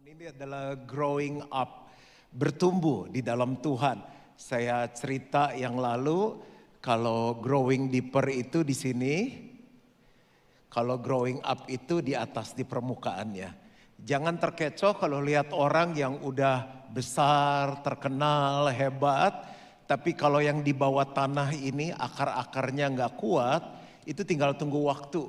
Ini adalah growing up, bertumbuh di dalam Tuhan. Saya cerita yang lalu, kalau growing deeper itu di sini, kalau growing up itu di atas di permukaannya. Jangan terkecoh kalau lihat orang yang udah besar, terkenal, hebat, tapi kalau yang di bawah tanah ini akar-akarnya nggak kuat, itu tinggal tunggu waktu.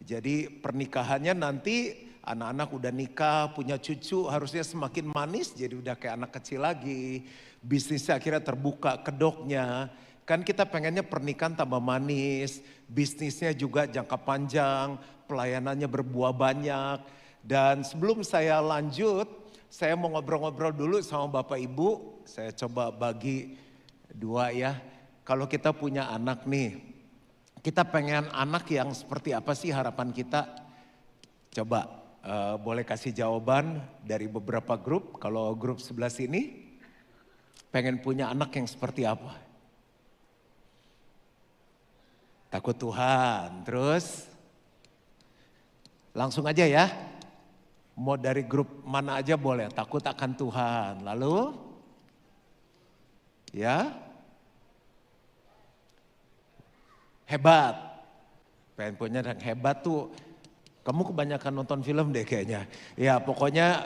Jadi pernikahannya nanti anak-anak udah nikah, punya cucu, harusnya semakin manis, jadi udah kayak anak kecil lagi. Bisnisnya akhirnya terbuka kedoknya. Kan kita pengennya pernikahan tambah manis, bisnisnya juga jangka panjang, pelayanannya berbuah banyak. Dan sebelum saya lanjut, saya mau ngobrol-ngobrol dulu sama Bapak Ibu. Saya coba bagi dua ya. Kalau kita punya anak nih, kita pengen anak yang seperti apa sih harapan kita? Coba boleh kasih jawaban dari beberapa grup. Kalau grup sebelah sini, pengen punya anak yang seperti apa? Takut Tuhan, terus langsung aja ya. Mau dari grup mana aja boleh, takut akan Tuhan. Lalu, ya, hebat. Pengen punya yang hebat tuh, kamu kebanyakan nonton film deh kayaknya. Ya pokoknya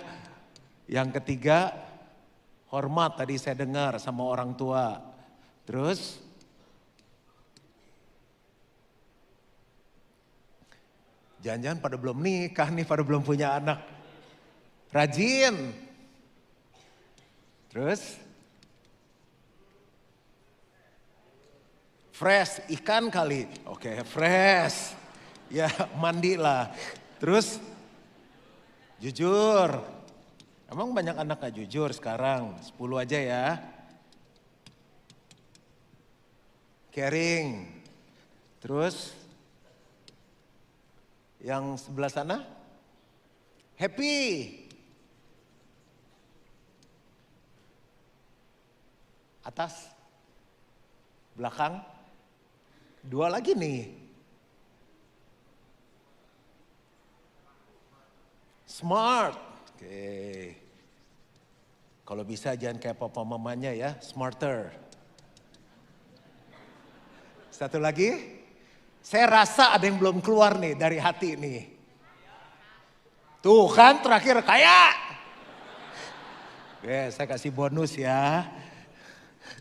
yang ketiga, hormat tadi saya dengar sama orang tua. Terus, jangan-jangan pada belum nikah nih, pada belum punya anak. Rajin. Terus, fresh, ikan kali. Oke, fresh. Ya mandi lah. Terus, jujur. Emang banyak anak gak jujur sekarang? 10 aja ya. Caring. Terus, yang sebelah sana? Happy. Atas. Belakang. 2 lagi nih. Smart. Oke. Kalau bisa jangan kayak papa mamanya ya, smarter. Satu lagi. Saya rasa ada yang belum keluar nih dari hati nih. Tuh kan terakhir kaya. Oke, saya kasih bonus ya.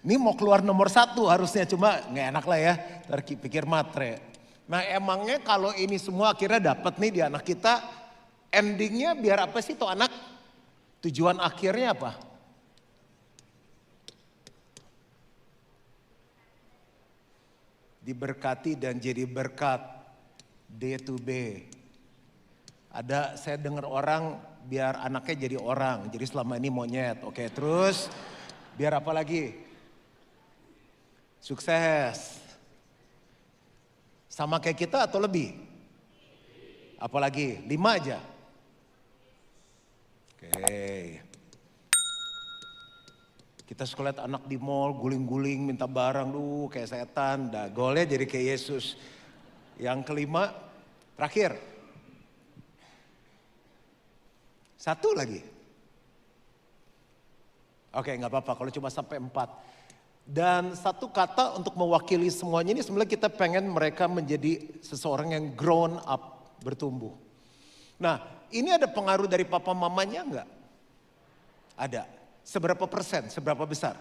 Ini mau keluar nomor 1 harusnya, cuma nggak enak lah ya. Terpikir matre. Nah emangnya kalau ini semua akhirnya dapat nih di anak kita, endingnya biar apa sih tuh anak? Tujuan akhirnya apa? Diberkati dan jadi berkat. D to B. Ada saya dengar orang biar anaknya jadi orang. Jadi selama ini monyet. Oke, terus biar apa lagi? Sukses. Sama kayak kita atau lebih? Apalagi 5 aja. Oke. Kita suka lihat anak di mall guling-guling minta barang, kayak setan. Dah golnya jadi kayak Yesus. Yang kelima, terakhir. 1 lagi. Oke, nggak apa-apa kalau cuma sampai 4. Dan 1 kata untuk mewakili semuanya ini sebenarnya kita pengen mereka menjadi seseorang yang grown up, bertumbuh. Nah, ini ada pengaruh dari papa mamanya enggak? Ada. Seberapa persen? Seberapa besar?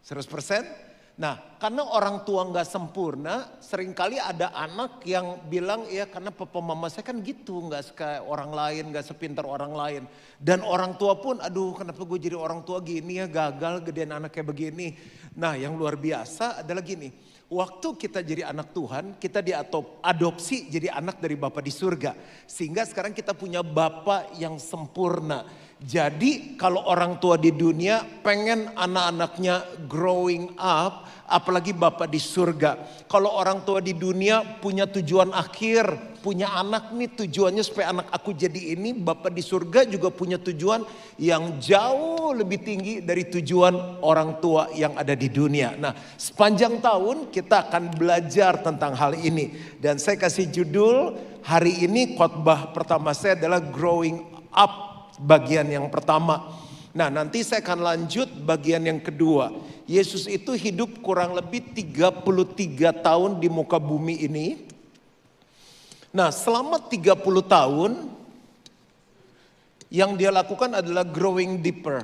100%? Nah, karena orang tua nggak sempurna, seringkali ada anak yang bilang, ya karena papa mama saya kan gitu, nggak suka orang lain, nggak sepintar orang lain. Dan orang tua pun, aduh kenapa gue jadi orang tua gini ya, gagal gedein anak kayak begini. Nah yang luar biasa adalah gini, waktu kita jadi anak Tuhan, kita diadopsi jadi anak dari Bapa di surga. Sehingga sekarang kita punya Bapa yang sempurna. Jadi kalau orang tua di dunia pengen anak-anaknya growing up, apalagi Bapa di surga. Kalau orang tua di dunia punya tujuan akhir, punya anak nih tujuannya supaya anak aku jadi ini, Bapa di surga juga punya tujuan yang jauh lebih tinggi dari tujuan orang tua yang ada di dunia. Nah, sepanjang tahun kita akan belajar tentang hal ini. Dan saya kasih judul hari ini khotbah pertama saya adalah growing up bagian yang pertama. Nah, nanti saya akan lanjut bagian yang kedua. Yesus itu hidup kurang lebih 33 tahun di muka bumi ini. Nah, selama 30 tahun yang dia lakukan adalah growing deeper.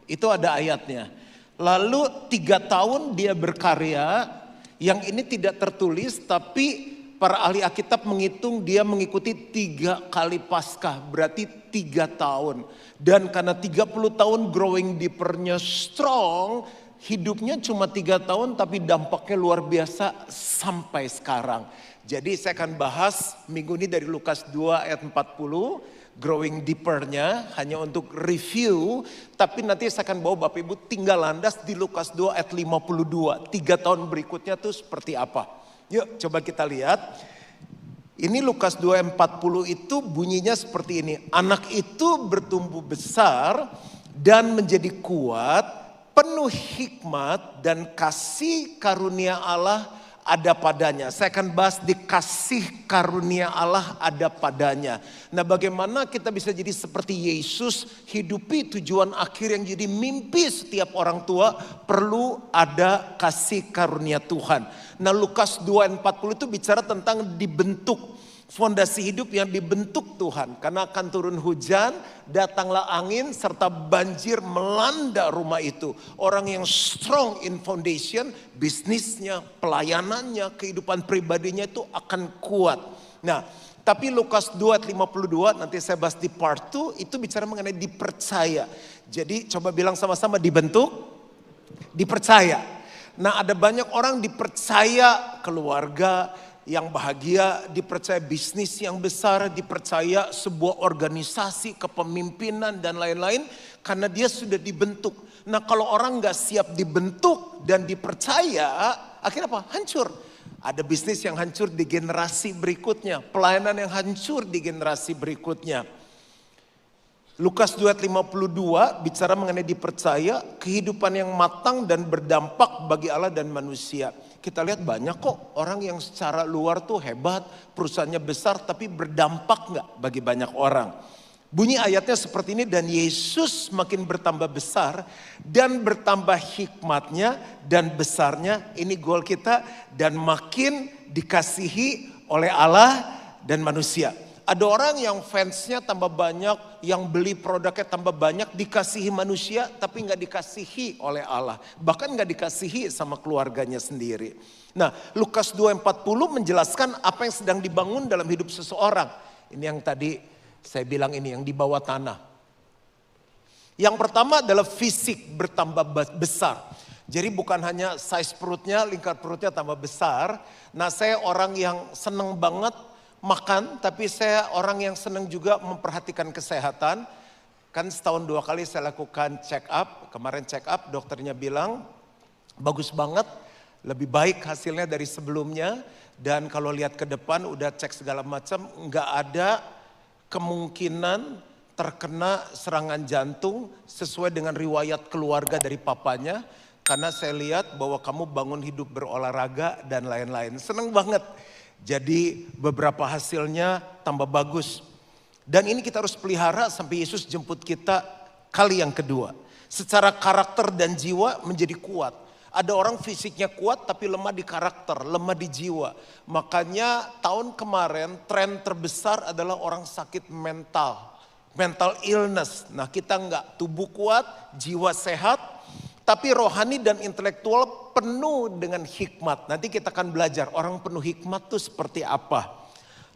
Itu ada ayatnya. Lalu 3 tahun dia berkarya, yang ini tidak tertulis tapi para ahli Alkitab menghitung dia mengikuti 3 kali Paskah, berarti 3 tahun. Dan karena 30 tahun growing deeper-nya strong, hidupnya cuma 3 tahun tapi dampaknya luar biasa sampai sekarang. Jadi saya akan bahas minggu ini dari Lukas 2 ayat 40. Growing deeper-nya hanya untuk review. Tapi nanti saya akan bawa Bapak Ibu tinggal landas di Lukas 2 ayat 52. 3 tahun berikutnya tuh seperti apa. Yuk coba kita lihat. Ini Lukas 2 ayat 40 itu bunyinya seperti ini. Anak itu bertumbuh besar dan menjadi kuat, penuh hikmat dan kasih karunia Allah ada padanya. Saya akan bahas di kasih karunia Allah ada padanya. Nah, bagaimana kita bisa jadi seperti Yesus, hidupi tujuan akhir yang jadi mimpi setiap orang tua, perlu ada kasih karunia Tuhan. Nah, Lukas 2 ayat 40 itu bicara tentang dibentuk. Fondasi hidup yang dibentuk Tuhan. Karena akan turun hujan, datanglah angin serta banjir melanda rumah itu. Orang yang strong in foundation, bisnisnya, pelayanannya, kehidupan pribadinya itu akan kuat. Nah, tapi Lukas 2 ayat 52 nanti saya bahas di part 2 itu bicara mengenai dipercaya. Jadi coba bilang sama-sama dibentuk, dipercaya. Nah, ada banyak orang dipercaya keluarga yang bahagia, dipercaya bisnis yang besar, dipercaya sebuah organisasi, kepemimpinan dan lain-lain karena dia sudah dibentuk. Nah, kalau orang gak siap dibentuk dan dipercaya, akhirnya apa? Hancur. Ada bisnis yang hancur di generasi berikutnya, pelayanan yang hancur di generasi berikutnya. Lukas 2 ayat 52 bicara mengenai dipercaya, kehidupan yang matang dan berdampak bagi Allah dan manusia. Kita lihat banyak kok orang yang secara luar tuh hebat, perusahaannya besar tapi berdampak gak bagi banyak orang. Bunyi ayatnya seperti ini, dan Yesus makin bertambah besar dan bertambah hikmatnya dan besarnya, ini goal kita, dan makin dikasihi oleh Allah dan manusia. Ada orang yang fansnya tambah banyak, yang beli produknya tambah banyak, dikasihi manusia tapi gak dikasihi oleh Allah. Bahkan gak dikasihi sama keluarganya sendiri. Nah, Lukas 2:40 menjelaskan apa yang sedang dibangun dalam hidup seseorang. Ini yang tadi saya bilang, ini yang di bawah tanah. Yang pertama adalah fisik bertambah besar. Jadi bukan hanya size perutnya, lingkar perutnya tambah besar. Nah, saya orang yang seneng banget makan, tapi saya orang yang senang juga memperhatikan kesehatan. Kan setahun 2 kali saya lakukan check up. Kemarin check up dokternya bilang bagus banget, lebih baik hasilnya dari sebelumnya. Dan kalau lihat ke depan udah cek segala macam, nggak ada kemungkinan terkena serangan jantung sesuai dengan riwayat keluarga dari papanya. Karena saya lihat bahwa kamu bangun hidup berolahraga dan lain-lain. Senang banget. Jadi beberapa hasilnya tambah bagus. Dan ini kita harus pelihara sampai Yesus jemput kita kali yang kedua. Secara karakter dan jiwa menjadi kuat. Ada orang fisiknya kuat tapi lemah di karakter, lemah di jiwa. Makanya tahun kemarin tren terbesar adalah orang sakit mental. Mental illness. Nah, kita enggak, tubuh kuat, jiwa sehat, tapi rohani dan intelektual penuh dengan hikmat. Nanti kita akan belajar orang penuh hikmat itu seperti apa.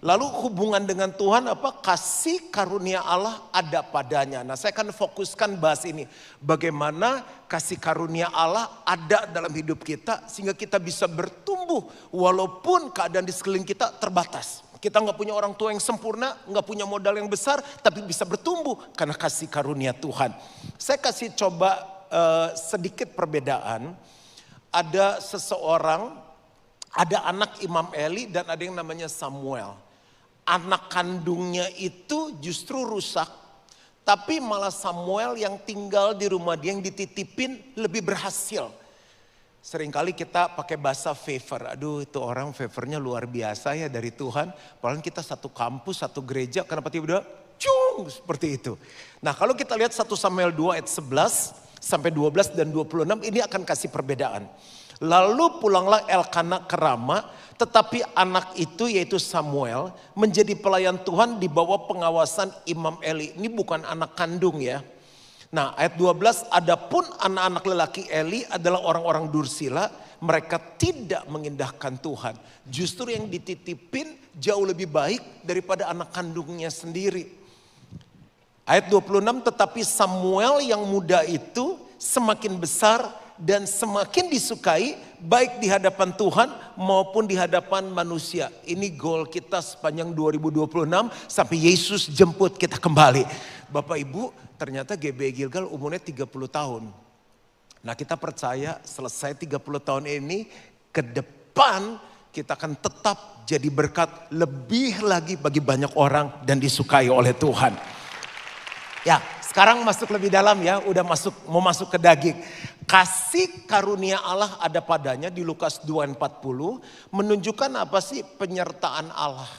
Lalu hubungan dengan Tuhan apa? Kasih karunia Allah ada padanya. Nah, saya akan fokuskan bahas ini. Bagaimana kasih karunia Allah ada dalam hidup kita sehingga kita bisa bertumbuh walaupun keadaan di sekeliling kita terbatas. Kita nggak punya orang tua yang sempurna, nggak punya modal yang besar, tapi bisa bertumbuh karena kasih karunia Tuhan. Saya kasih coba sedikit perbedaan. Ada seseorang, ada anak Imam Eli dan ada yang namanya Samuel. Anak kandungnya itu justru rusak, tapi malah Samuel yang tinggal di rumah dia yang dititipin lebih berhasil. Seringkali kita pakai bahasa favor. Aduh, itu orang favornya luar biasa ya dari Tuhan. Padahal kita satu kampus, satu gereja, kenapa tiba-tiba seperti itu. Nah kalau kita lihat 1 Samuel 2 ayat 11 sampai 12 dan 26 ini akan kasih perbedaan. Lalu pulanglah Elkana ke Rama, tetapi anak itu yaitu Samuel menjadi pelayan Tuhan di bawah pengawasan Imam Eli. Ini bukan anak kandung ya. Nah ayat 12, adapun anak-anak lelaki Eli adalah orang-orang dursila, mereka tidak mengindahkan Tuhan. Justru yang dititipin jauh lebih baik daripada anak kandungnya sendiri. Ayat 26, tetapi Samuel yang muda itu semakin besar dan semakin disukai baik di hadapan Tuhan maupun di hadapan manusia. Ini goal kita sepanjang 2026 sampai Yesus jemput kita kembali. Bapak Ibu, ternyata GBI Gilgal umurnya 30 tahun. Nah kita percaya selesai 30 tahun ini ke depan kita akan tetap jadi berkat lebih lagi bagi banyak orang dan disukai oleh Tuhan. Ya sekarang masuk lebih dalam ya, mau masuk ke daging. Kasih karunia Allah ada padanya di Lukas 2:40 menunjukkan apa sih penyertaan Allah.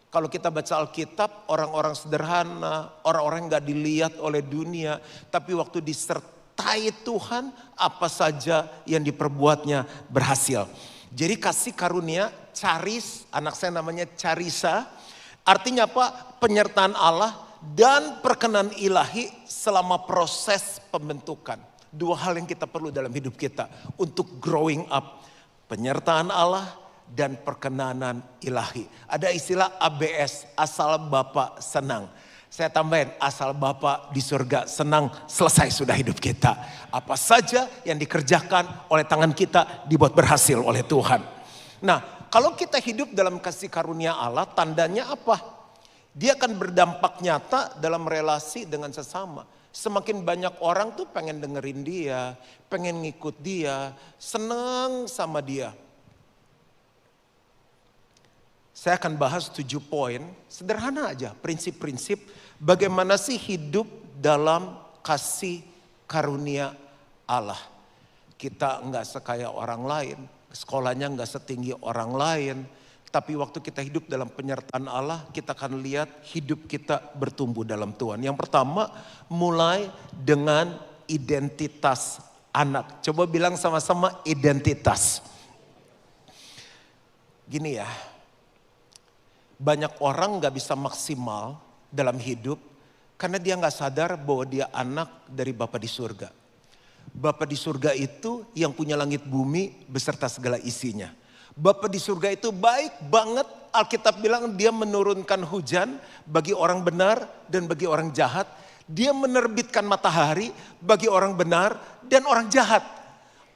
Kalau kita baca Alkitab, orang-orang sederhana, orang-orang yang gak dilihat oleh dunia, tapi waktu disertai Tuhan, apa saja yang diperbuatnya berhasil. Jadi kasih karunia, charis, anak saya namanya Charisa, artinya apa? Penyertaan Allah dan perkenan ilahi selama proses pembentukan. Dua hal yang kita perlu dalam hidup kita untuk growing up. Penyertaan Allah dan perkenanan ilahi. Ada istilah ABS, asal Bapa senang. Saya tambahin, asal Bapa di surga senang, selesai sudah hidup kita. Apa saja yang dikerjakan oleh tangan kita dibuat berhasil oleh Tuhan. Nah, kalau kita hidup dalam kasih karunia Allah, tandanya apa? Dia akan berdampak nyata dalam relasi dengan sesama. Semakin banyak orang tuh pengen dengerin dia, pengen ngikut dia, senang sama dia. Saya akan bahas 7 poin, sederhana aja, prinsip-prinsip bagaimana sih hidup dalam kasih karunia Allah. Kita enggak sekaya orang lain, sekolahnya enggak setinggi orang lain. Tapi waktu kita hidup dalam penyertaan Allah, kita akan lihat hidup kita bertumbuh dalam Tuhan. Yang pertama, mulai dengan identitas anak. Coba bilang sama-sama identitas. Gini ya, banyak orang gak bisa maksimal dalam hidup karena dia gak sadar bahwa dia anak dari Bapa di surga. Bapa di surga itu yang punya langit bumi beserta segala isinya. Bapa di surga itu baik banget. Alkitab bilang dia menurunkan hujan bagi orang benar dan bagi orang jahat. Dia menerbitkan matahari bagi orang benar dan orang jahat.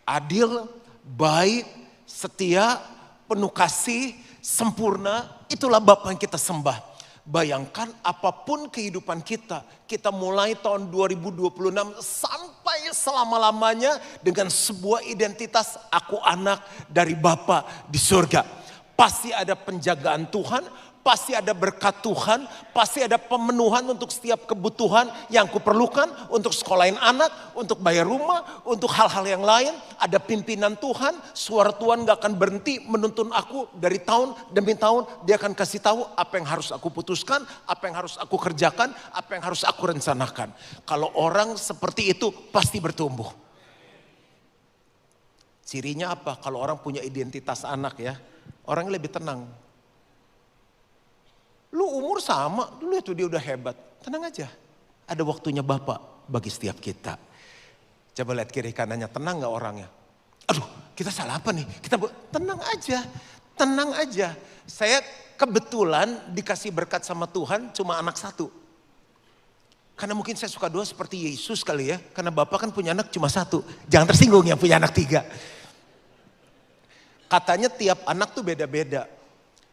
Adil, baik, setia, penuh kasih, sempurna. Itulah Bapa yang kita sembah. Bayangkan apapun kehidupan kita. Kita mulai tahun 2026 sampai selama-lamanya dengan sebuah identitas aku anak dari Bapa di surga. Pasti ada penjagaan Tuhan, pasti ada berkat Tuhan, pasti ada pemenuhan untuk setiap kebutuhan yang kuperlukan untuk sekolahin anak, untuk bayar rumah, untuk hal-hal yang lain. Ada pimpinan Tuhan, suara Tuhan gak akan berhenti menuntun aku dari tahun demi tahun. Dia akan kasih tahu apa yang harus aku putuskan, apa yang harus aku kerjakan, apa yang harus aku rencanakan. Kalau orang seperti itu pasti bertumbuh. Cirinya apa? Kalau orang punya identitas anak ya, orangnya lebih tenang. Lu umur sama, dulu itu dia udah hebat. Tenang aja, ada waktunya Bapak bagi setiap kita. Coba lihat kiri kanannya, tenang gak orangnya? Aduh, kita salah apa nih? Tenang aja, tenang aja. Saya kebetulan dikasih berkat sama Tuhan cuma anak 1. Karena mungkin saya suka doa seperti Yesus kali ya. Karena Bapak kan punya anak cuma 1. Jangan tersinggung yang punya anak 3. Katanya tiap anak tuh beda-beda.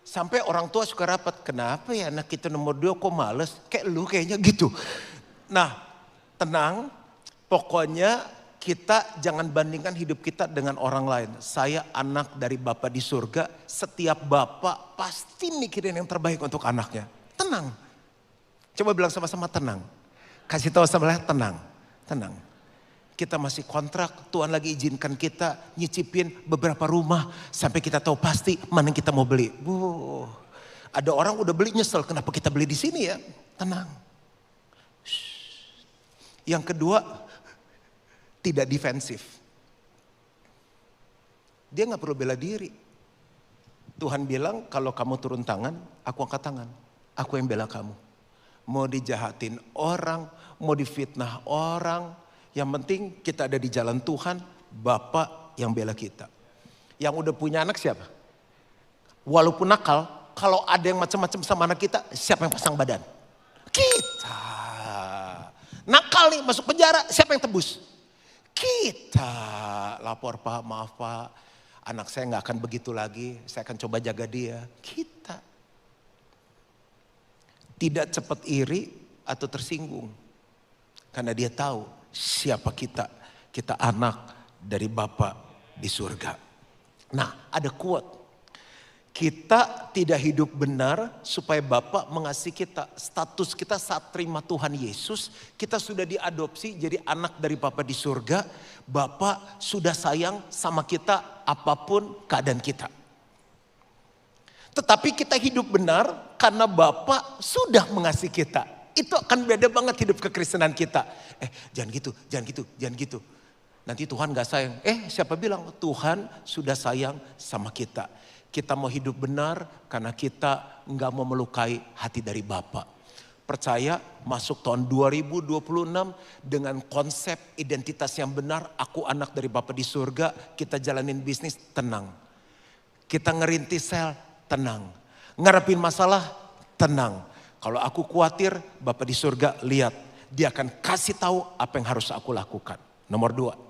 Sampai orang tua suka rapat, kenapa ya anak kita nomor 2 kok males? Kayak lu kayaknya gitu. Nah tenang, pokoknya kita jangan bandingkan hidup kita dengan orang lain. Saya anak dari Bapa di surga, setiap bapak pasti mikirin yang terbaik untuk anaknya. Tenang, coba bilang sama-sama tenang. Kasih tahu sama saya tenang, tenang. Kita masih kontrak, Tuhan lagi izinkan kita nyicipin beberapa rumah. Sampai kita tahu pasti mana yang kita mau beli. Ada orang udah beli nyesel, kenapa kita beli di sini ya? Tenang. Yang kedua, tidak defensif. Dia gak perlu bela diri. Tuhan bilang kalau kamu turun tangan, aku angkat tangan. Aku yang bela kamu. Mau dijahatin orang, mau difitnah orang. Yang penting kita ada di jalan Tuhan, Bapa yang bela kita. Yang udah punya anak siapa? Walaupun nakal, kalau ada yang macam-macam sama anak kita, siapa yang pasang badan? Kita. Nakal nih masuk penjara, siapa yang tebus? Kita. Lapor Pak, maaf Pak, anak saya gak akan begitu lagi, saya akan coba jaga dia. Kita. Tidak cepat iri atau tersinggung. Karena dia tahu siapa kita. Kita anak dari Bapa di surga. Nah, ada quote. Kita tidak hidup benar supaya Bapa mengasihi kita. Status kita saat terima Tuhan Yesus, kita sudah diadopsi jadi anak dari Bapa di surga. Bapa sudah sayang sama kita apapun keadaan kita. Tetapi kita hidup benar karena Bapa sudah mengasihi kita. Itu akan beda banget hidup kekristenan kita. Jangan gitu, jangan gitu, jangan gitu. Nanti Tuhan gak sayang. Siapa bilang Tuhan sudah sayang sama kita. Kita mau hidup benar karena kita nggak mau melukai hati dari Bapa. Percaya masuk tahun 2026 dengan konsep identitas yang benar. Aku anak dari Bapa di surga. Kita jalanin bisnis tenang. Kita ngerintis sel tenang. Ngarepin masalah tenang. Kalau aku khawatir Bapa di surga lihat. Dia akan kasih tahu apa yang harus aku lakukan. Nomor 2.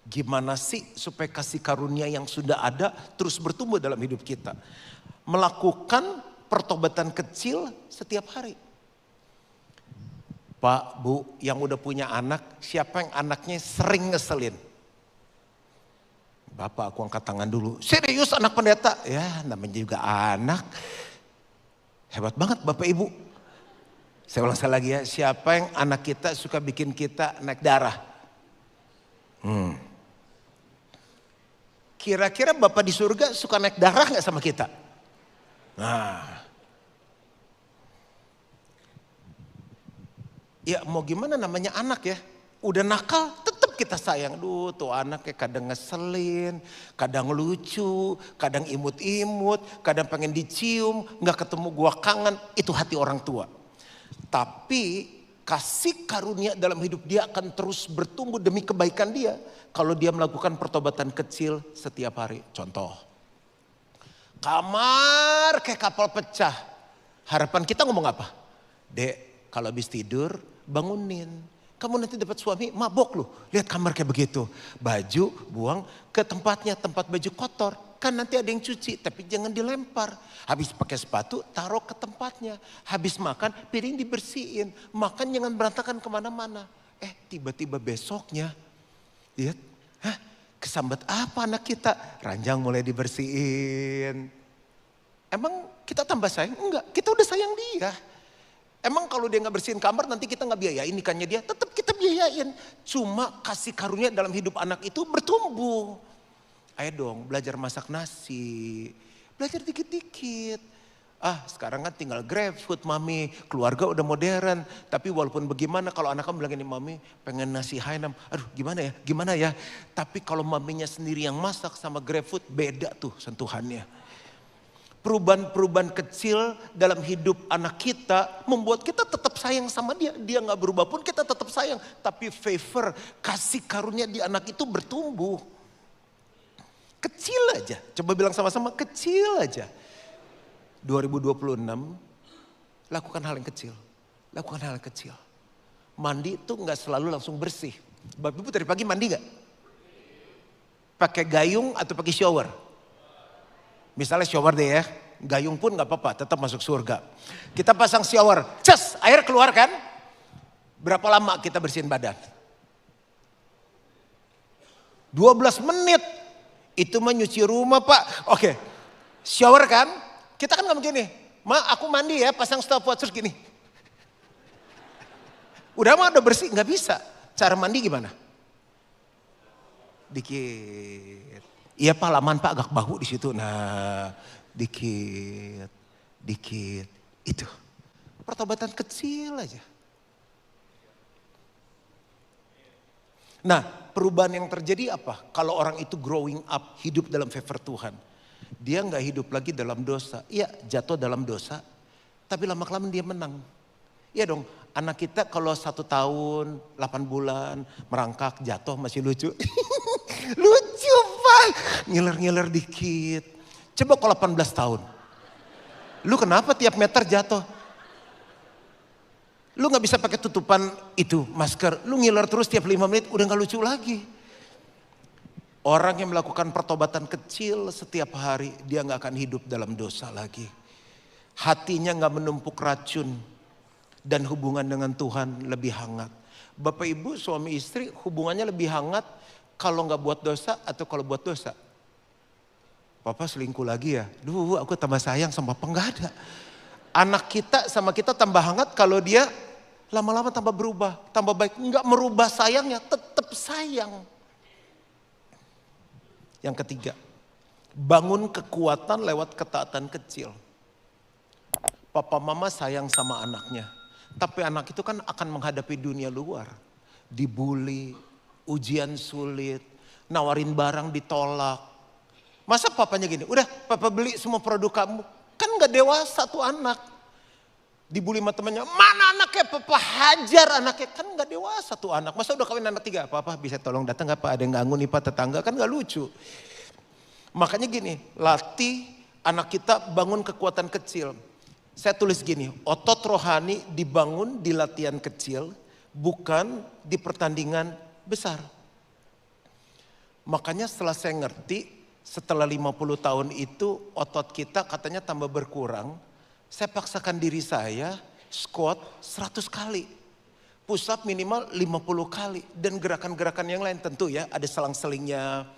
Gimana sih supaya kasih karunia yang sudah ada terus bertumbuh dalam hidup kita? Melakukan pertobatan kecil setiap hari. Pak, Bu, yang udah punya anak, siapa yang anaknya sering ngeselin? Bapak, aku angkat tangan dulu. Serius anak pendeta? Ya, namanya juga anak. Hebat banget Bapak Ibu. Saya ulang sekali lagi ya, siapa yang anak kita suka bikin kita naik darah? Kira-kira Bapak di surga suka naik darah gak sama kita? Nah. Ya mau gimana namanya anak ya. Udah nakal tetap kita sayang. Duh tuh anaknya kadang ngeselin, kadang lucu, kadang imut-imut, kadang pengen dicium, gak ketemu gua kangen. Itu hati orang tua. Tapi kasih karunia dalam hidup dia akan terus bertumbuh demi kebaikan dia. Kalau dia melakukan pertobatan kecil setiap hari. Contoh. Kamar kayak kapal pecah. Harapan kita ngomong apa? Dek, kalau habis tidur bangunin. Kamu nanti dapat suami mabok loh. Lihat kamar kayak begitu. Baju buang ke tempatnya, tempat baju kotor. Kan nanti ada yang cuci, tapi jangan dilempar. Habis pakai sepatu, taruh ke tempatnya. Habis makan, piring dibersihin. Makan jangan berantakan kemana-mana. Tiba-tiba besoknya, lihat, kesambat apa anak kita? Ranjang mulai dibersihin. Emang kita tambah sayang? Enggak, kita udah sayang dia. Emang kalau dia gak bersihin kamar nanti kita gak biayain ikannya dia? Tetap kita biayain. Cuma kasih karunia dalam hidup anak itu bertumbuh. Ayo dong belajar masak nasi. Belajar dikit-dikit. Sekarang kan tinggal GrabFood mami. Keluarga udah modern. Tapi walaupun bagaimana kalau anak kamu bilang ini mami pengen nasi Hainam. Aduh gimana ya. Tapi kalau maminya sendiri yang masak sama GrabFood beda tuh sentuhannya. Perubahan-perubahan kecil dalam hidup anak kita membuat kita tetap sayang sama dia. Dia gak berubah pun kita tetap sayang. Tapi favor, kasih karunia di anak itu bertumbuh. Kecil aja, coba bilang sama-sama kecil aja. 2026, lakukan hal yang kecil. Lakukan hal yang kecil. Mandi itu gak selalu langsung bersih. Bapak Ibu tadi pagi mandi gak? Pakai gayung atau pakai shower? Misalnya shower deh ya, gayung pun gak apa-apa, tetap masuk surga. Kita pasang shower, ces, air keluar kan? Berapa lama kita bersihin badan? 12 menit. Itu mah nyuci rumah Pak. Oke, shower kan? Kita kan gak begini, Ma aku mandi ya, pasang stopwatch terus gini. Udah bersih, gak bisa. Cara mandi gimana? Dikit. Iya Pak, laman Pak agak bahu di situ. Nah, dikit. Itu. Pertobatan kecil aja. Nah, perubahan yang terjadi apa? Kalau orang itu growing up, hidup dalam favor Tuhan. Dia nggak hidup lagi dalam dosa. Iya, jatuh dalam dosa. Tapi lama-kelamaan dia menang. Iya dong, anak kita kalau 1 tahun, 8 bulan, merangkak, jatuh masih lucu. Lucu Pak, ngiler-ngiler dikit. Coba kalau 18 tahun. Lu kenapa tiap meter jatuh? Lu gak bisa pakai tutupan itu, masker. Lu ngiler terus tiap 5 menit udah gak lucu lagi. Orang yang melakukan pertobatan kecil setiap hari, dia gak akan hidup dalam dosa lagi. Hatinya gak menumpuk racun. Dan hubungan dengan Tuhan lebih hangat. Bapak ibu suami istri hubungannya lebih hangat kalau gak buat dosa atau kalau buat dosa. Papa selingkuh lagi ya? Duh aku tambah sayang sama papa, gak ada. Anak kita sama kita tambah hangat kalau dia lama-lama tambah berubah, tambah baik. Enggak merubah sayangnya, tetap sayang. Yang ketiga, bangun kekuatan lewat ketaatan kecil. Papa mama sayang sama anaknya. Tapi anak itu kan akan menghadapi dunia luar. Dibully, ujian sulit, nawarin barang ditolak. Masa papanya gini, udah papa beli semua produk kamu. Kan gak dewasa tuh anak. Dibully sama temannya, mana anaknya papa hajar anaknya. Kan gak dewasa tuh anak. Masa udah kawin anak 3, papa bisa tolong datang gak pak? Ada yang ganggu nih pak tetangga, kan gak lucu. Makanya gini, latih anak kita bangun kekuatan kecil. Saya tulis gini, otot rohani dibangun di latihan kecil, bukan di pertandingan besar. Makanya setelah saya ngerti, setelah 50 tahun itu otot kita katanya tambah berkurang. Saya paksakan diri saya squat 100 kali. Push up minimal 50 kali. Dan gerakan-gerakan yang lain tentu ya ada selang-selingnya.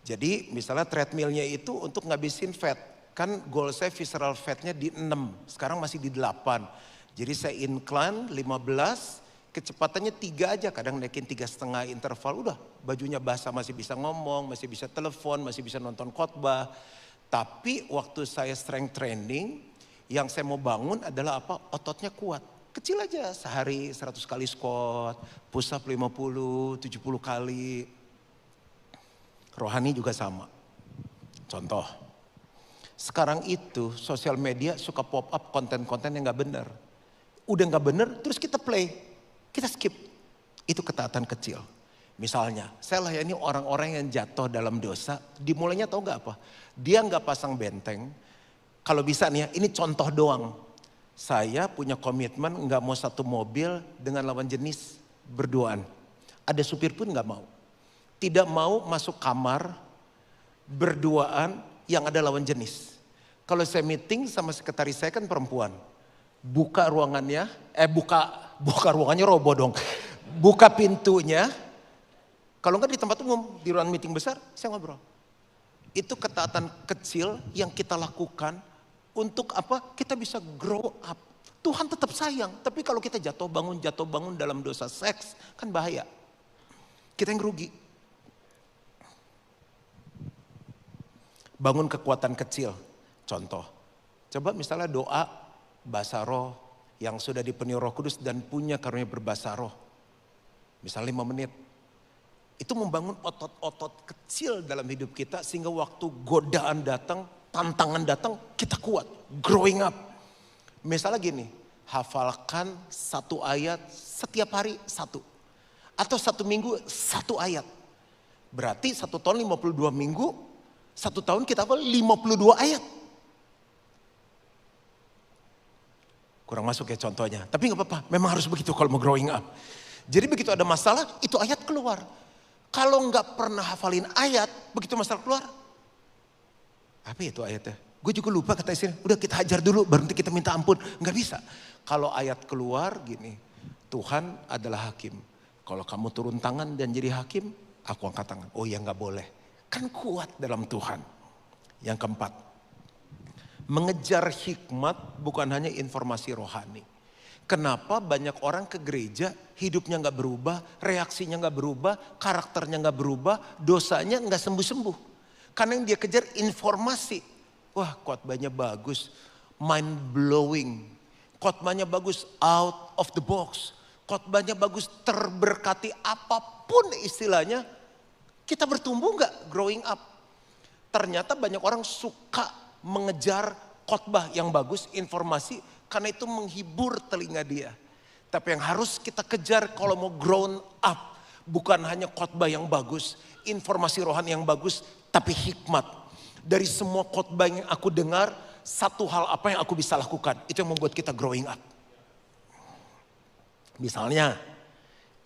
Jadi misalnya treadmillnya itu untuk ngabisin fat. Kan goal saya visceral fatnya di 6. Sekarang masih di 8. Jadi saya incline 15. Kecepatannya 3 aja, kadang naikin 3,5 interval, udah bajunya basah, masih bisa ngomong, masih bisa telepon, masih bisa nonton khotbah. Tapi waktu saya strength training, yang saya mau bangun adalah apa? Ototnya kuat. Kecil aja, sehari 100 kali squat, push up 50, 70 kali. Rohani juga sama. Contoh, sekarang itu sosial media suka pop up konten-konten yang gak benar. Udah gak benar, terus kita play. Kita skip, itu ketaatan kecil. Misalnya, saya layani orang-orang yang jatuh dalam dosa, dimulainya tahu gak apa? Dia gak pasang benteng, kalau bisa nih ya, ini contoh doang. Saya punya komitmen gak mau satu mobil dengan lawan jenis berduaan. Ada supir pun gak mau. Tidak mau masuk kamar berduaan yang ada lawan jenis. Kalau saya meeting sama sekretaris saya kan perempuan. Buka ruangannya, buka ruangannya roboh dong. Buka pintunya. Kalau enggak di tempat umum, di ruang meeting besar, saya ngobrol. Itu ketaatan kecil yang kita lakukan untuk apa? Kita bisa grow up. Tuhan tetap sayang, tapi kalau kita jatuh bangun dalam dosa seks, kan bahaya. Kita yang rugi. Bangun kekuatan kecil. Contoh, coba misalnya doa bahasa roh yang sudah dipenuhi Roh Kudus dan punya karunia berbahasa roh. Misalnya 5 menit. Itu membangun otot-otot kecil dalam hidup kita sehingga waktu godaan datang, tantangan datang, kita kuat. Growing up. Misalnya gini, hafalkan 1 ayat setiap hari 1. Atau 1 minggu 1 ayat. Berarti 1 tahun 52 minggu, 1 tahun kita hafal 52 ayat. Kurang masuk ya contohnya. Tapi gak apa-apa, memang harus begitu kalau mau growing up. Jadi begitu ada masalah, itu ayat keluar. Kalau gak pernah hafalin ayat, begitu masalah keluar. Apa itu ayatnya? Gue juga lupa kata istrinya, udah kita hajar dulu, baru nanti kita minta ampun. Gak bisa. Kalau ayat keluar gini, Tuhan adalah hakim. Kalau kamu turun tangan dan jadi hakim, aku angkat tangan. Oh ya gak boleh. Kan kuat dalam Tuhan. Yang keempat. Mengejar hikmat bukan hanya informasi rohani. Kenapa banyak orang ke gereja hidupnya gak berubah, reaksinya gak berubah, karakternya gak berubah, dosanya gak sembuh-sembuh. Karena yang dia kejar informasi. Wah khotbahnya bagus, mind blowing. Khotbahnya bagus, out of the box. Khotbahnya bagus, terberkati apapun apapun istilahnya, kita bertumbuh nggak growing up? Ternyata banyak orang suka mengejar khotbah yang bagus, informasi, karena itu menghibur telinga dia. Tapi yang harus kita kejar kalau mau grown up, bukan hanya khotbah yang bagus, informasi rohani yang bagus, tapi hikmat. Dari semua khotbah yang aku dengar, satu hal apa yang aku bisa lakukan, itu yang membuat kita growing up. Misalnya,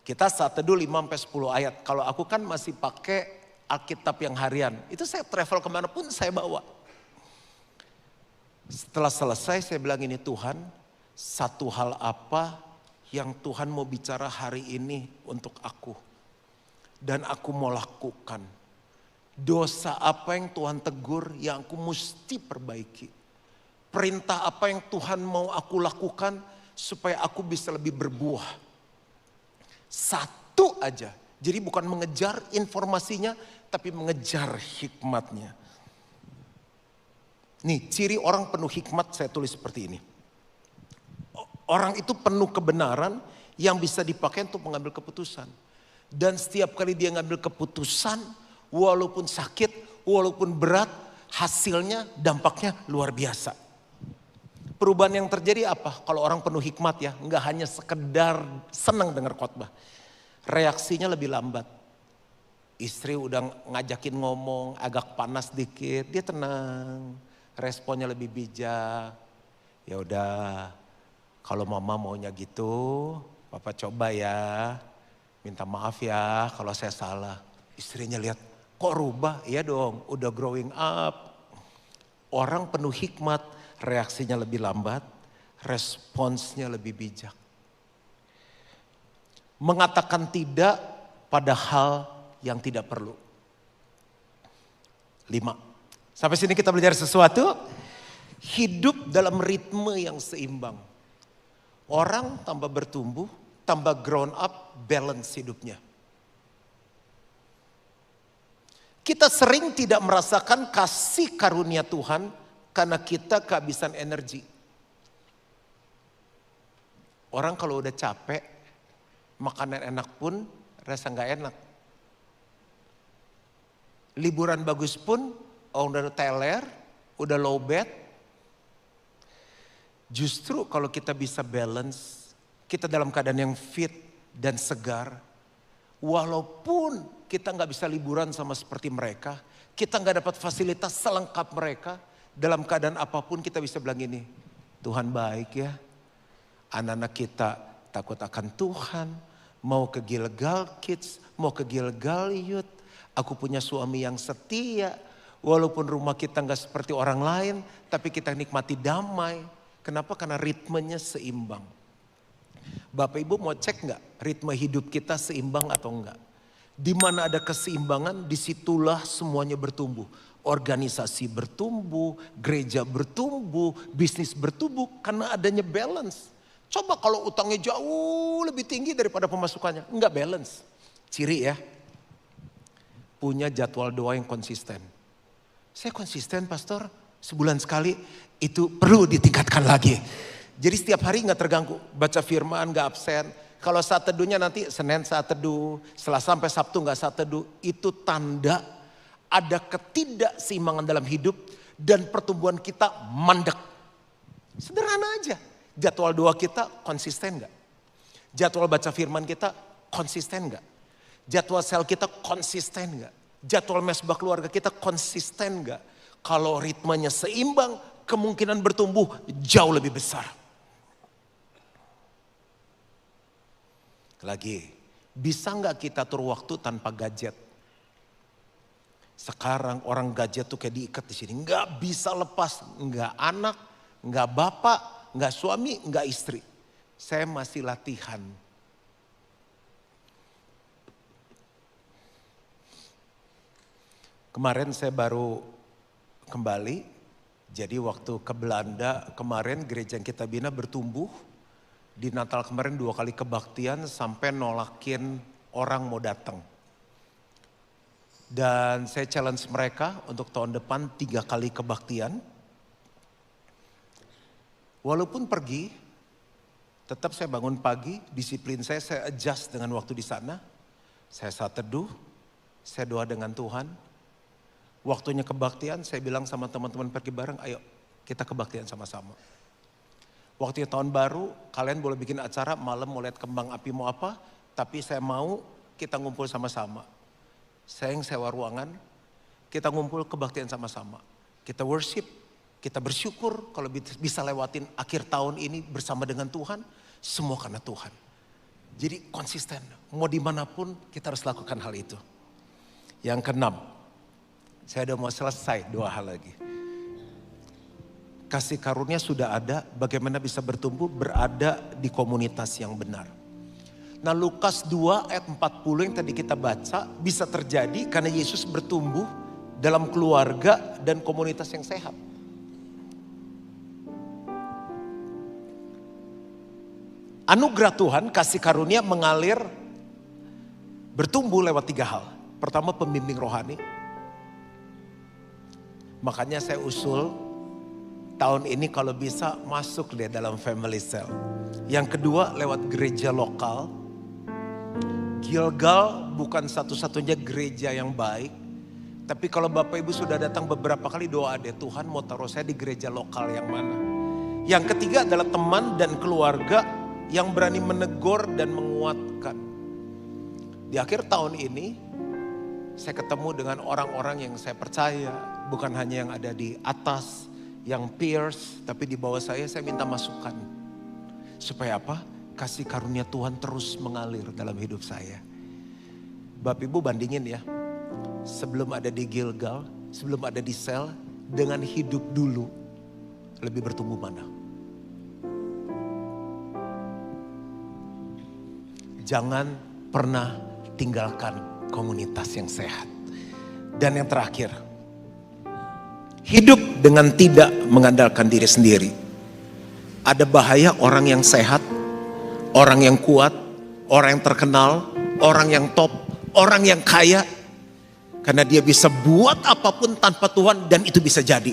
kita saat teduh 5-10 ayat. Kalau aku kan masih pakai Alkitab yang harian. Itu saya travel kemanapun saya bawa. Setelah selesai saya bilang ini, Tuhan, satu hal apa yang Tuhan mau bicara hari ini untuk aku. Dan aku mau lakukan. Dosa apa yang Tuhan tegur yang aku mesti perbaiki. Perintah apa yang Tuhan mau aku lakukan supaya aku bisa lebih berbuah. Satu aja. Jadi bukan mengejar informasinya, tapi mengejar hikmatnya. Nih, ciri orang penuh hikmat saya tulis seperti ini. Orang itu penuh kebenaran yang bisa dipakai untuk mengambil keputusan. Dan setiap kali dia ngambil keputusan, walaupun sakit, walaupun berat, hasilnya, dampaknya luar biasa. Perubahan yang terjadi apa? Kalau orang penuh hikmat ya, nggak hanya sekedar senang dengar khotbah. Reaksinya lebih lambat. Istri udah ngajakin ngomong, agak panas dikit, dia tenang. Responnya lebih bijak. Ya udah, kalau mama maunya gitu, papa coba ya. Minta maaf ya kalau saya salah. Istrinya lihat, kok rubah? Iya dong, udah growing up. Orang penuh hikmat, reaksinya lebih lambat, responsnya lebih bijak. Mengatakan tidak pada hal yang tidak perlu. 5. Sampai sini kita belajar sesuatu. Hidup dalam ritme yang seimbang. Orang tambah bertumbuh, tambah grown up, balance hidupnya. Kita sering tidak merasakan kasih karunia Tuhan karena kita kehabisan energi. Orang kalau udah capek, makanan enak pun rasa gak enak. Liburan bagus pun, udah teler, udah low bed. Justru kalau kita bisa balance, kita dalam keadaan yang fit dan segar. Walaupun kita gak bisa liburan sama seperti mereka, kita gak dapat fasilitas selengkap mereka, dalam keadaan apapun kita bisa bilang ini, Tuhan baik ya. Anak-anak kita takut akan Tuhan, mau ke Gilgal Kids, mau ke Gilgal Youth. Aku punya suami yang setia, walaupun rumah kita gak seperti orang lain, tapi kita nikmati damai. Kenapa? Karena ritmenya seimbang. Bapak Ibu mau cek gak ritme hidup kita seimbang atau enggak? Di mana ada keseimbangan, disitulah semuanya bertumbuh. Organisasi bertumbuh, gereja bertumbuh, bisnis bertumbuh karena adanya balance. Coba kalau utangnya jauh lebih tinggi daripada pemasukannya, enggak balance. Ciri ya, punya jadwal doa yang konsisten. Saya konsisten pastor, sebulan sekali, itu perlu ditingkatkan lagi. Jadi setiap hari gak terganggu, baca firman gak absen. Kalau saat teduhnya nanti Senin saat teduh, Selasa sampai Sabtu gak saat teduh, itu tanda ada ketidakseimbangan dalam hidup dan pertumbuhan kita mandek. Sederhana aja, jadwal doa kita konsisten gak? Jadwal baca firman kita konsisten gak? Jadwal sel kita konsisten gak? Jadwal mesbah keluarga kita konsisten gak? Kalau ritmenya seimbang, kemungkinan bertumbuh jauh lebih besar. Lagi, bisa gak kita atur waktu tanpa gadget? Sekarang orang gadget tuh kayak diikat di sini, nggak bisa lepas, nggak anak, nggak bapak, nggak suami, nggak istri. Saya masih latihan. Kemarin saya baru kembali, jadi waktu ke Belanda kemarin gereja yang kita bina bertumbuh. Di Natal kemarin 2 kali kebaktian sampai nolakin orang mau datang. Dan saya challenge mereka untuk tahun depan 3 kali kebaktian. Walaupun pergi, tetap saya bangun pagi, disiplin saya adjust dengan waktu di sana. Saya saat teduh, saya doa dengan Tuhan. Waktunya kebaktian, saya bilang sama teman-teman pergi bareng, ayo kita kebaktian sama-sama. Waktu tahun baru, kalian boleh bikin acara, malam mau lihat kembang api mau apa, tapi saya mau kita ngumpul sama-sama. Saya yang sewa ruangan, kita ngumpul kebaktian sama-sama. Kita worship, kita bersyukur kalau bisa lewatin akhir tahun ini bersama dengan Tuhan, semua karena Tuhan. Jadi konsisten, mau dimanapun kita harus lakukan hal itu. Yang keenam, saya udah mau selesai 2 hal lagi. Kasih karunia sudah ada, bagaimana bisa bertumbuh? Berada di komunitas yang benar. Nah Lukas 2 ayat 40 yang tadi kita baca bisa terjadi karena Yesus bertumbuh dalam keluarga dan komunitas yang sehat. Anugerah Tuhan, kasih karunia mengalir, bertumbuh lewat 3 hal. Pertama pembimbing rohani. Makanya saya usul tahun ini kalau bisa masuk deh dalam family cell. Yang kedua lewat gereja lokal. Gilgal bukan satu-satunya gereja yang baik. Tapi kalau Bapak Ibu sudah datang beberapa kali doa deh, Tuhan mau taruh saya di gereja lokal yang mana. Yang ketiga adalah teman dan keluarga yang berani menegur dan menguatkan. Di akhir tahun ini saya ketemu dengan orang-orang yang saya percaya. Bukan hanya yang ada di atas, yang peers, tapi di bawah saya minta masukan. Supaya apa? Kasih karunia Tuhan terus mengalir dalam hidup saya. Bapak Ibu bandingin ya. Sebelum ada di Gilgal, sebelum ada di sel, dengan hidup dulu, lebih bertumbuh mana? Jangan pernah tinggalkan komunitas yang sehat. Dan yang terakhir, hidup dengan tidak mengandalkan diri sendiri. Ada bahaya orang yang sehat, orang yang kuat, orang yang terkenal, orang yang top, orang yang kaya. Karena dia bisa buat apapun tanpa Tuhan dan itu bisa jadi.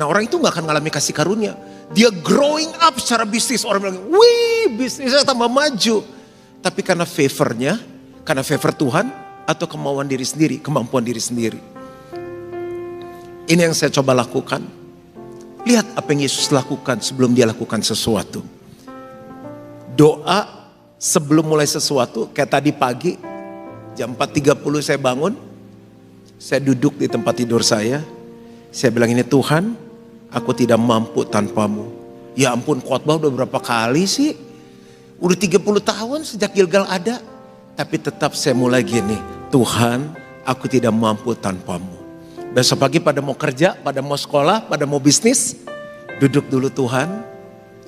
Nah orang itu gak akan mengalami kasih karunia. Dia growing up secara bisnis. Orang bilang, wih bisnisnya tambah maju. Tapi karena favornya, karena favor Tuhan atau kemauan diri sendiri, kemampuan diri sendiri. Ini yang saya coba lakukan. Lihat apa yang Yesus lakukan sebelum dia lakukan sesuatu. Doa sebelum mulai sesuatu, kayak tadi pagi jam 4.30 saya bangun. Saya duduk di tempat tidur saya bilang ini Tuhan, aku tidak mampu tanpamu. Ya ampun khotbah udah berapa kali sih? Udah 30 tahun sejak Gilgal ada. Tapi tetap saya mulai gini, Tuhan aku tidak mampu tanpamu. Besok pagi pada mau kerja, pada mau sekolah, pada mau bisnis, duduk dulu Tuhan,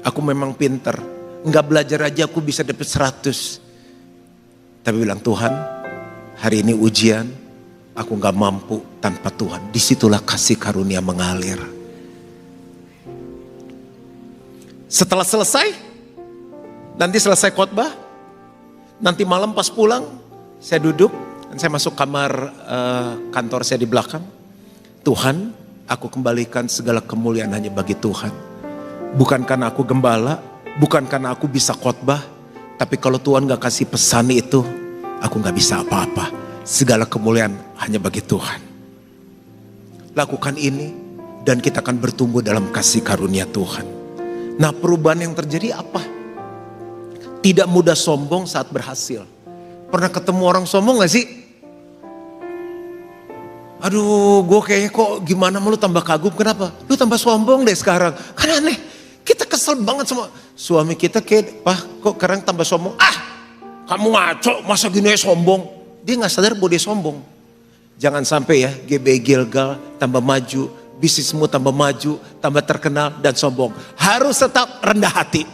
aku memang pinter. Enggak belajar aja aku bisa dapat 100. Tapi bilang Tuhan, hari ini ujian, aku gak mampu tanpa Tuhan. Disitulah kasih karunia mengalir. Setelah selesai, nanti selesai khotbah, nanti malam pas pulang, saya duduk, dan saya masuk kamar kantor saya di belakang. Tuhan, aku kembalikan segala kemuliaan hanya bagi Tuhan. Bukan karena aku gembala, bukan karena aku bisa khotbah, tapi kalau Tuhan gak kasih pesan itu, aku gak bisa apa-apa. Segala kemuliaan hanya bagi Tuhan. Lakukan ini dan kita akan bertumbuh dalam kasih karunia Tuhan. Nah perubahan yang terjadi apa? Tidak mudah sombong saat berhasil. Pernah ketemu orang sombong gak sih? Aduh gue kayaknya kok gimana lu tambah kagum, kenapa? Lu tambah sombong deh sekarang. Kan aneh, kita kesel banget sama suami kita kayak, Pak kok sekarang tambah sombong? Ah kamu ngaco masa gini sombong. Dia gak sadar bahwa dia sombong. Jangan sampai ya GB Gilgal tambah maju, bisnismu tambah maju, tambah terkenal dan sombong. Harus tetap rendah hati.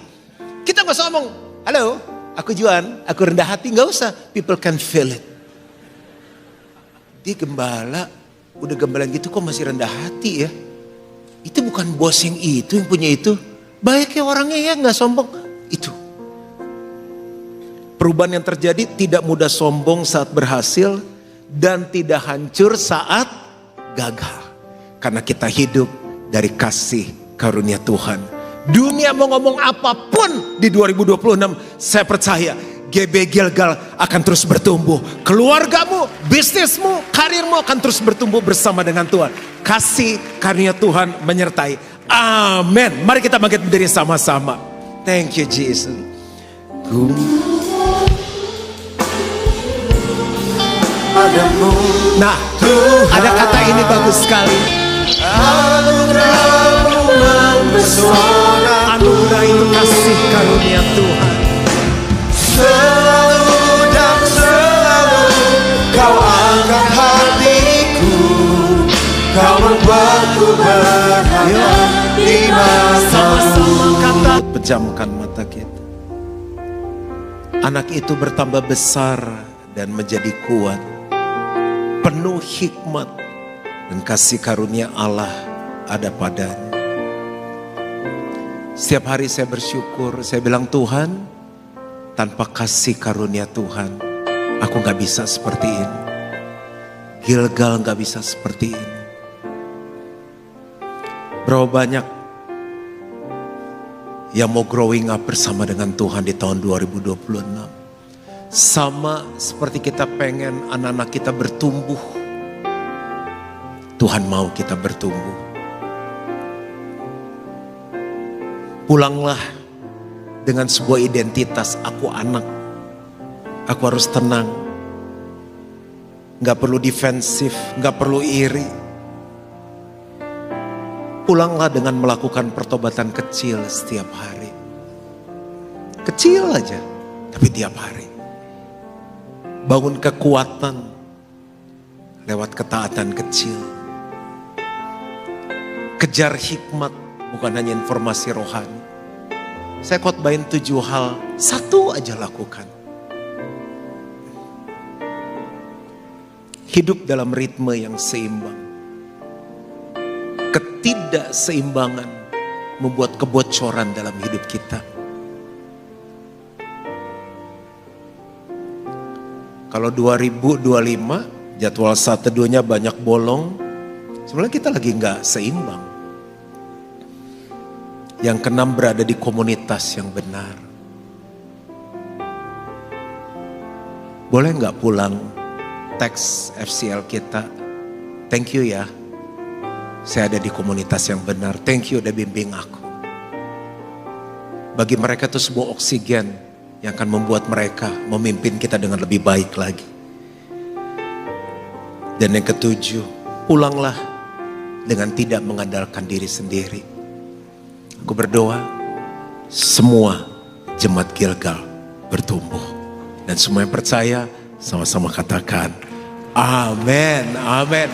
Kita gak sombong, halo aku Juan, aku rendah hati, gak usah. People can feel it. Dia gembala, udah gembala gitu kok masih rendah hati ya. Itu bukan bos yang punya itu. Baiknya orangnya ya gak sombong. Itu. Perubahan yang terjadi tidak mudah sombong saat berhasil dan tidak hancur saat gagal. Karena kita hidup dari kasih karunia Tuhan. Dunia mau ngomong apapun di 2026, saya percaya GB Gilgal akan terus bertumbuh. Keluargamu, bisnismu, karirmu akan terus bertumbuh bersama dengan Tuhan. Kasih karunia Tuhan menyertai. Amin. Mari kita bangkit berdiri sama-sama. Thank you Jesus. Nah, ada kata ini bagus sekali. Anugerah-Mu mempesona. Anugerah itu kasih karunia Tuhan. Selalu dan selalu Kau angkat hatiku, Kau membuatku berharga di masamu. Kata pejamkan mata kita. Anak itu bertambah besar dan menjadi kuat, penuh hikmat dan kasih karunia Allah ada padanya. Setiap hari saya bersyukur, saya bilang Tuhan, tanpa kasih karunia Tuhan, aku gak bisa seperti ini. Gilgal gak bisa seperti ini. Berapa banyak yang mau growing up bersama dengan Tuhan di tahun 2026. Sama seperti kita pengen anak-anak kita bertumbuh. Tuhan mau kita bertumbuh. Pulanglah dengan sebuah identitas, aku anak. Aku harus tenang. Gak perlu defensif, gak perlu iri. Pulanglah dengan melakukan pertobatan kecil setiap hari. Kecil aja, tapi tiap hari. Bangun kekuatan lewat ketaatan kecil. Kejar hikmat, bukan hanya informasi rohani. Saya khotbahin 7 hal, 1 aja lakukan. Hidup dalam ritme yang seimbang. Ketidakseimbangan membuat kebocoran dalam hidup kita. Kalau 2025 jadwal 1-2-nya banyak bolong, sebenarnya kita lagi gak seimbang. Yang keenam, berada di komunitas yang benar. Boleh gak pulang teks FCL kita, thank you ya, saya ada di komunitas yang benar, thank you udah bimbing aku. Bagi mereka itu sebuah oksigen yang akan membuat mereka memimpin kita dengan lebih baik lagi. Dan yang ke-7, pulanglah dengan tidak mengandalkan diri sendiri. Aku berdoa semua jemaat Gilgal bertumbuh. Dan semua yang percaya sama-sama katakan amin, amin.